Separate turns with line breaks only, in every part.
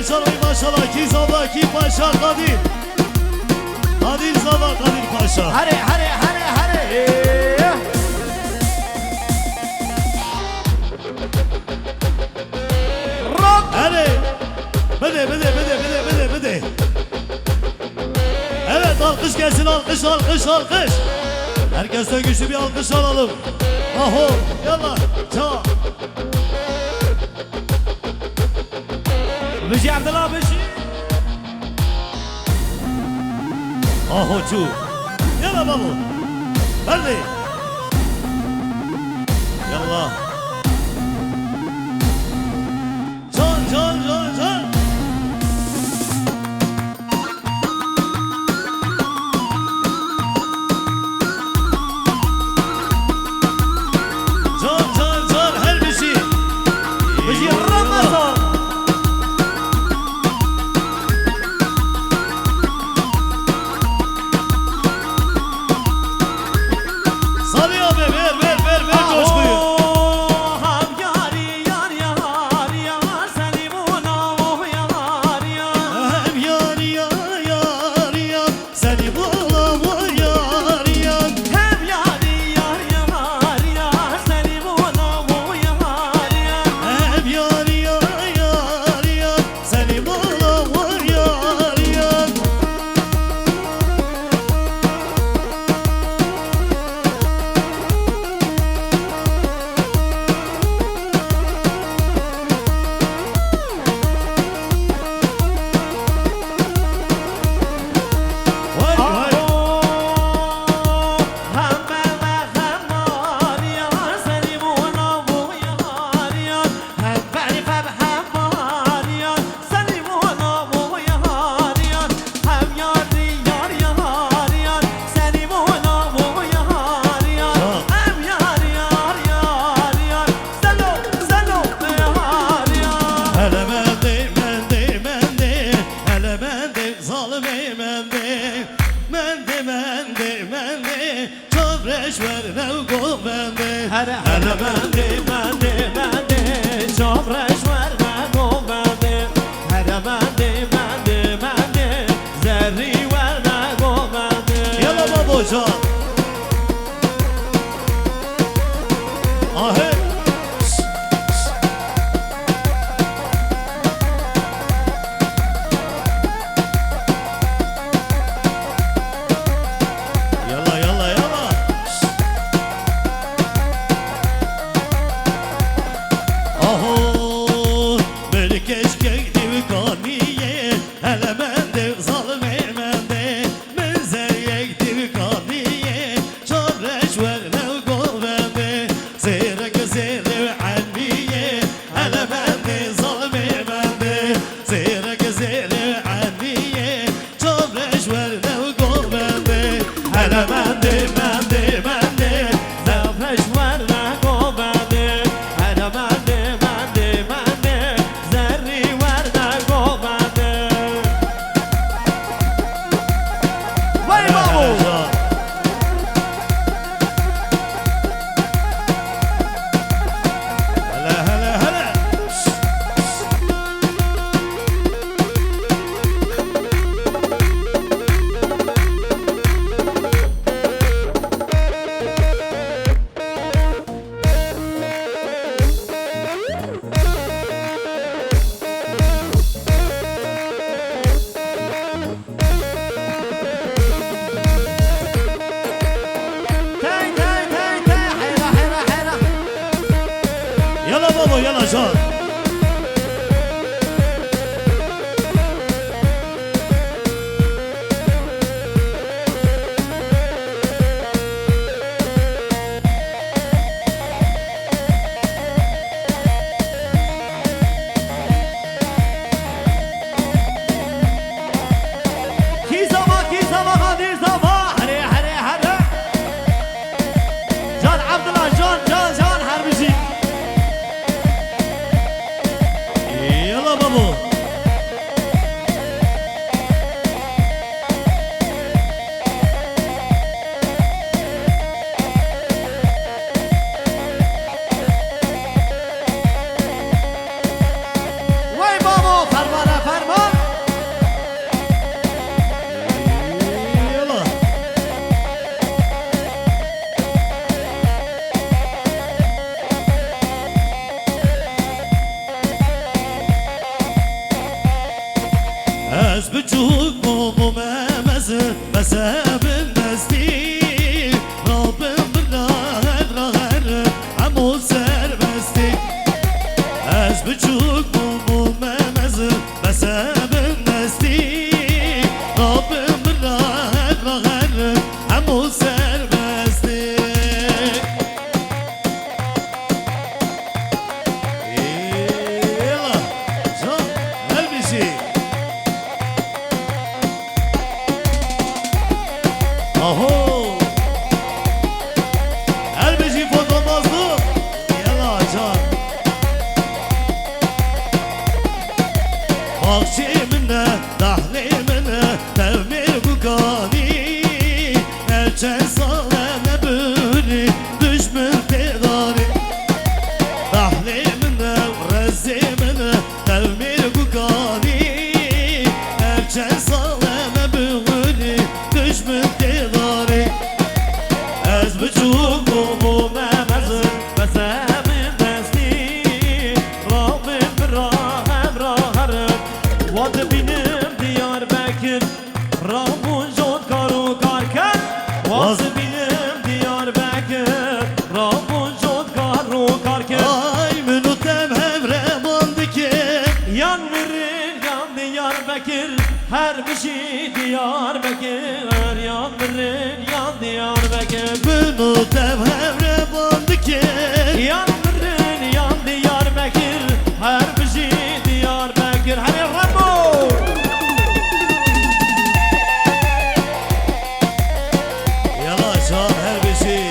canım maşallah ki sabah ki paşa Kadir. Kadir sabah Kadir paşa.
Hare hare hare hare. Rock.
Hadi. Bede. Evet alkış gelsin alkış. Herkesten güçlü bir alkış alalım. Aho yallah çal.
Müziği Abdullah Beşi.
Ahocu. Yallah babu. Hadi. Yallah. Can. Can her bir şey.
Müziği Ramazan.
Salih abi ver coşkuyu. از بچوک بومو ممزه مسابن نزدی رابم بلاد راهر عمو سر بستی از بچوک بومو ممزه مسابن نزدی رابم بلاد راهر عمو سر بستی ایلا جان هلبیشی Aho Elbeci fotomazlı Yalla can Bahçemine Dahlimine Tevmir bukani Elçen salene bürü Düşmür tedari Dahlimine Rezzimine Tevmir bukani Elçen salene bürü Düşmür tedari Ez bıçuk bu memezir Besemin desti Rabbim rahem raharım Vadı benim Diyarbakır Rabbun jod karu karken Vadı benim Diyarbakır Rabbun jod karu karken Ay minutem hevre bandıki Yan verir yan Diyarbakır Her bir şey Diyarbakır Yan verir yan Diyarbakır Minutem hevre bandıki Yan verir yan Diyarbakır Her bir şey Diyarbakır Hadi Rambo Yavaş al her bir şey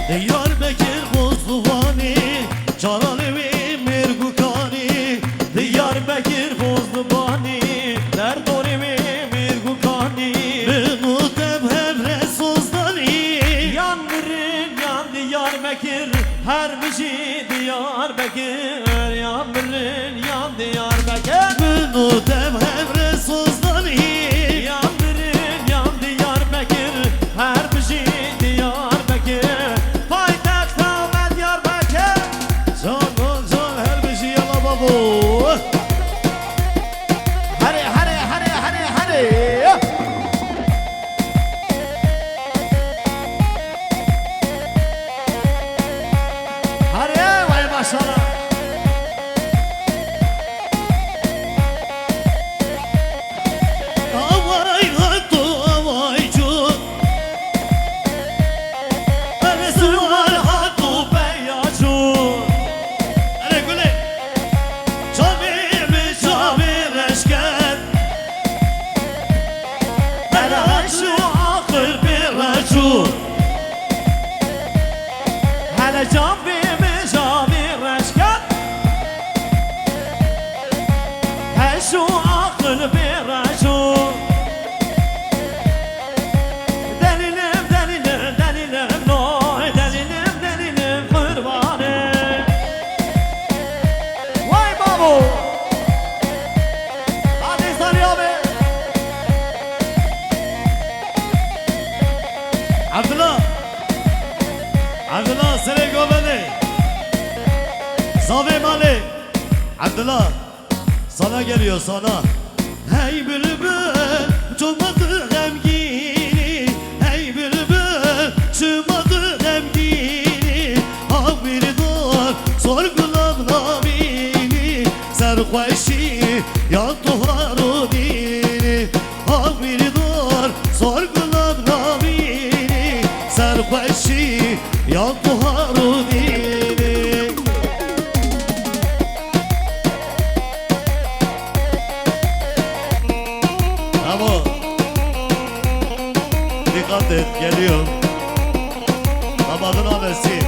Diyarbakır Bozluvani Canalevi Mirgukani Diyarbakır Bozluvani Derdorimi Mirgukani Benutem Hevre Sozdani Yan verin yan Diyarbakır Her bir şey Diyarbakır Yan verin yan Diyarbakır Benutem Hevre Sozdani Yan verin yan Diyarbakır Her bir şey Diyarbakır
Hadi hadi hadi hadi hadi Hadi vay maşallah
Avay hattu avay cu Arası var hattu beyacu Hadi güley Çavir mi çavir eşken Bela şu akır bir racu
Hele cavimi cavir eşken He şu akıl bir racu Delilim delilim delilim noy Delilim delilim kurbanı Vay babu Hadi Salih abi
Abdullah Abdullah seni gömedi Zavi Mali Abdullah sana geliyor sana Hey bülbül çıkmadı emgini Hey bülbül çıkmadı emgini Ha bir dur sorgulam namini Serhoşi ya tuharu dini Ha bir dur sorgulam namini Serhoşi ya tuharu dini Bravo. Dikkat et geliyor. Damadın abesi.